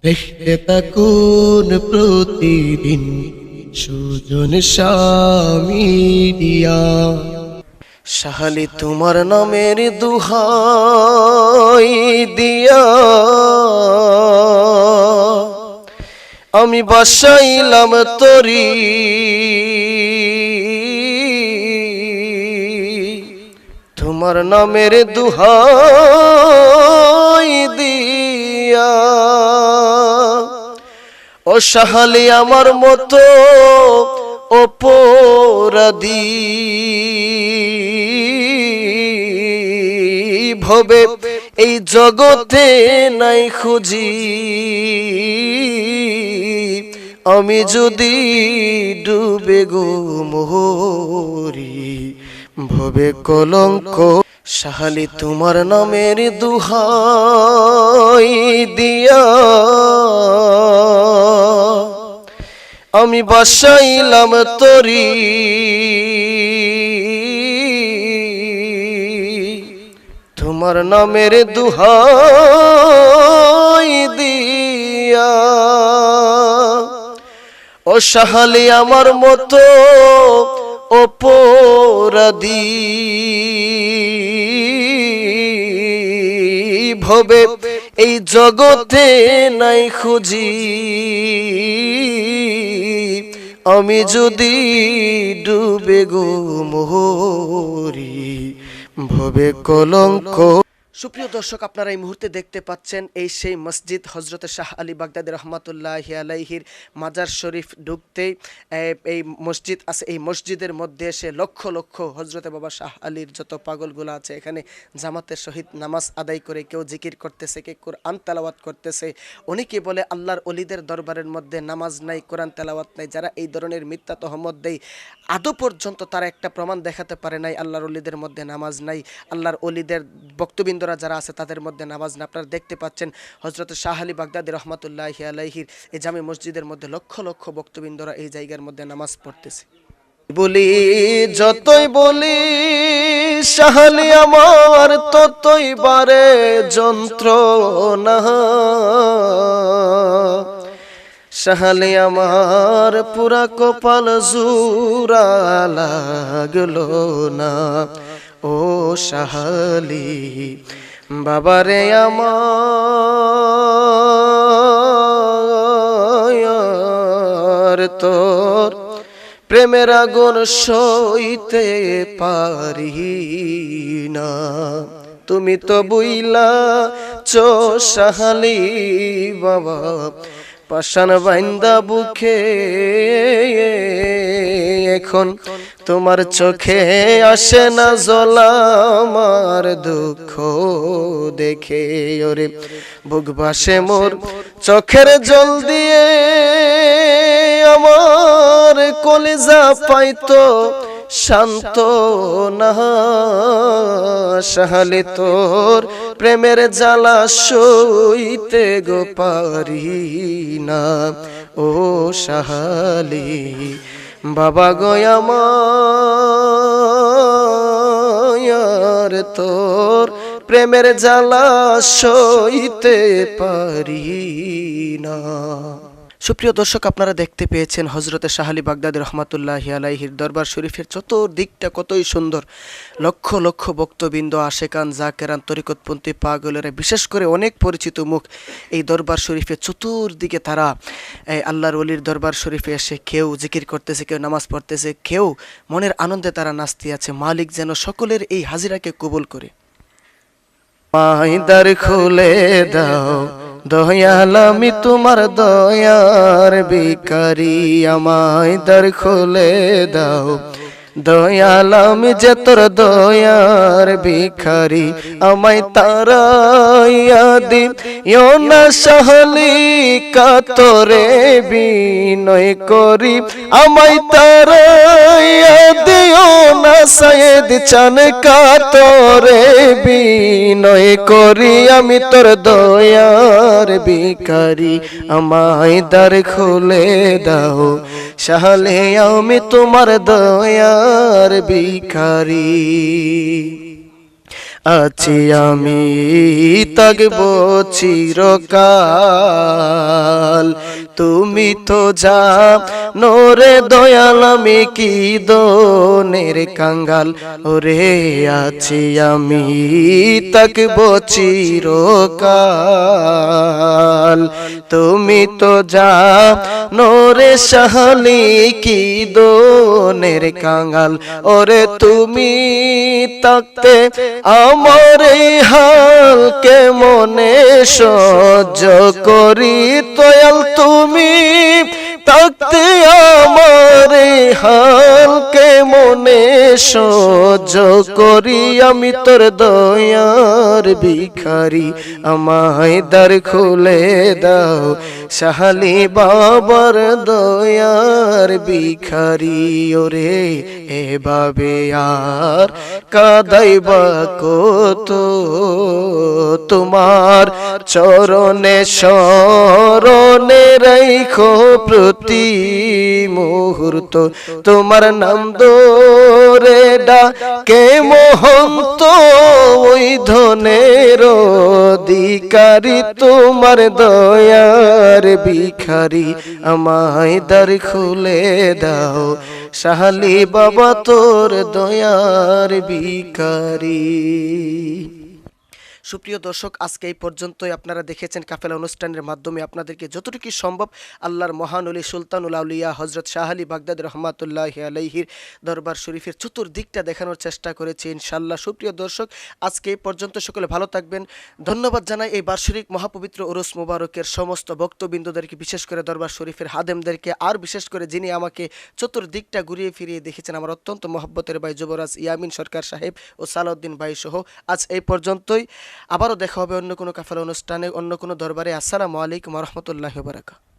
দেখতে থাকুন প্রতিদিন সুজন মিডিয়া। শাহালি তোমার নামের দুহাই দিয়া আমি বাসাইলাম তরি, তোমার নামের দুহাই দিয়া ও শাহালি আমার মতো অপরাধী ভবে এই জগতে নাই খুঁজি, আমি যদি ডুবে গো মরি ভবে কলঙ্ক। শাহালি তোমার নামের দুহাই দিয়া আমি বাসাইলাম তরি, তোমার নামের দুহাই দিয়া ও শাহালি আমার মতো অপরাধী ভবে এই জগতে নাই খুঁজি, আমি যদি ডুবে গো মরি ভবে কলঙ্ক। সুপ্রিয় দর্শক, আপনারা এই মুহূর্তে দেখতে পাচ্ছেন এই সেই মসজিদ হযরত শাহ আলী বাগদাদী রহমাতুল্লাহি আলাইহির মাজার শরীফ ঢুকতেই এই মসজিদ আছে। এই মসজিদের মধ্যে এসে লক্ষ লক্ষ হযরতে বাবা শাহ আলীর যত পাগলগুলো আছে এখানে জামাতের সহিত নামাজ আদায় করে কেউ জিকির করতেছে, কেউ কোরআন তেলাওয়াত করতেছে। অনেকে বলে আল্লাহর ওলিদের দরবারের মধ্যে নামাজ নাই, কোরআন তেলাওয়াত নাই। যারা এই ধরনের মিথ্যা তহমত দেয় আদৌ পর্যন্ত তারা একটা প্রমাণ দেখাতে পারে নাই আল্লাহর ওলিদের মধ্যে নামাজ নাই, আল্লাহর ওলিদের বক্তবিন্দরা যারা আছে তাদের মধ্যে নামাজ না। আপনারা দেখতে পাচ্ছেন হযরত শাহ আলী বাগদাদী রহমাতুল্লাহি আলাইহির এই জামে মসজিদের মধ্যে লক্ষ লক্ষ বক্তবিন্দরা এই জায়গার মধ্যে নামাজ পড়তেছে। বলি যতই বলি শাহ আলী আমার ততই বারে যন্ত্রণা, শাহ আলী আমার পুরা কপাল জুরা লাগলো না। ও শাহ আলী বাবারে আমার তোর প্রেমের আগুন সইতে পারি না, তুমি তো বুইলা চো শাহ আলী বাবা পাশান বাইন্দা বুকে, এখন তোমার চোখে আসে না জল আমার দুঃখ দেখে। ওরে বুক ভাসে মোর চোখের জল দিয়ে আমার কলিজা পাইতো শান্ত না, শাহ আলী তোর প্রেমের জ্বালা সইতে গো পারি না। ও শাহ আলী বাবা গো আমার তোর প্রেমের জ্বালা সইতে পারি না। সুপ্রিয় দর্শক, আপনারা দেখতে পেয়েছেন হযরতে শাহ আলী বাগদাদী রহমাতুল্লাহি আলাইহির দরবার শরীফের চতুর্দিকটা কতই সুন্দর। লক্ষ লক্ষ ভক্তবৃন্দ, আশেকান, জাকেরান, তরিকতপন্থী পাগলেরা, বিশেষ করে অনেক পরিচিত মুখ এই দরবার শরীফের চতুর্দিকে তারা আল্লাহর ওলির দরবার শরীফে এসে কেউ জিকির করতেছে, কেউ নামাজ পড়তেছে, কেউ মনের আনন্দে তারা নাচতে আছে। মালিক যেন সকলের এই হাজিরাকে কবুল করে। মাইদার খুলে দাও দয়াল, আমি তোমার দয়ার ভিখারি, আমায় দ্বার খুলে দাও দয়াল, আমি যে তোর দয়ার ভিখারি, আমায় তারাইয়া দিও না শাহ আলী কাতরে বিনয় করি, আমায় তারাইয়া দিও না সাইয়েদ চান কাতরে বিনয় করি, আমি তোর দয়ার ভিখারি, আমায় দ্বার খুলে দাও শাহ আলী, আমি তোমার দয়ার ভিখারি। আ আছি আমি থাকবো চিরকাল তুমি তো জানো রে দয়াল আমি কি দনের কাঙ্গাল, ওরে আছি আমি তাকবো চিরকাল। তুমি তো জানো রে শাহালি কি দনের কাঙ্গাল, ওরে তুমি তাকতে আমার এই হাল কেমনে সহ্য করি দয়াল, তুমি তাকতে আমার এই হাল কেমনে সহ্য করি। আমি তোর দয়ার ভিখারি, আমায় দ্বার খুলে দাও শাহালি বাবার দয়ার ভিখারি। ওরে এভাবে আর কাদাইবা কত, তোমার চরণে শরণে রাখো প্রতি মুহূর্ত, তোমার নাম ধরে ডাকে মহন্ত ওই ধনের অধিকারী, তোমার দয়ার ভিখারি, আমায় দ্বার খুলে দাও শাহালি বাবা তোর দয়ার ভিখারি। সুপ্রিয় দর্শক, আজকে এই পর্যন্তই। আপনারা দেখেছেন কাফেলা অনুষ্ঠানের মাধ্যমে আপনাদেরকে যতটুকু সম্ভব আল্লাহর মহান ওলি সুলতানুল আউলিয়া হযরত শাহ আলী বাগদাদী রহমাতুল্লাহি আলাইহির দরবার শরীফের চতুর্দিকটা দেখানোর চেষ্টা করেছি ইনশাআল্লাহ। সুপ্রিয় দর্শক, আজকে এই পর্যন্ত। সকলে ভালো থাকবেন। ধন্যবাদ জানাই এই বার্ষিক মহাপবিত্র উরুস মুবারকের সমস্ত ভক্তবৃন্দদেরকে, বিশেষ করে দরবার শরীফের হাদেমদেরকে, আর বিশেষ করে যিনি আমাকে চতুর্দিকটা ঘুরিয়ে ফিরিয়ে দেখেছেন আমার অত্যন্ত মহব্বতের ভাই যুবরাজ ইয়ামিন সরকার সাহেব ও সালাউদ্দিন ভাই সহ। আজ এই পর্যন্তই। আবারও দেখা হবে অন্য কোনো কাফেলা অনুষ্ঠানে, অন্য কোনো দরবারে। আসসালামু আলাইকুম ওয়া রাহমাতুল্লাহি ওয়া বারাকাতুহু।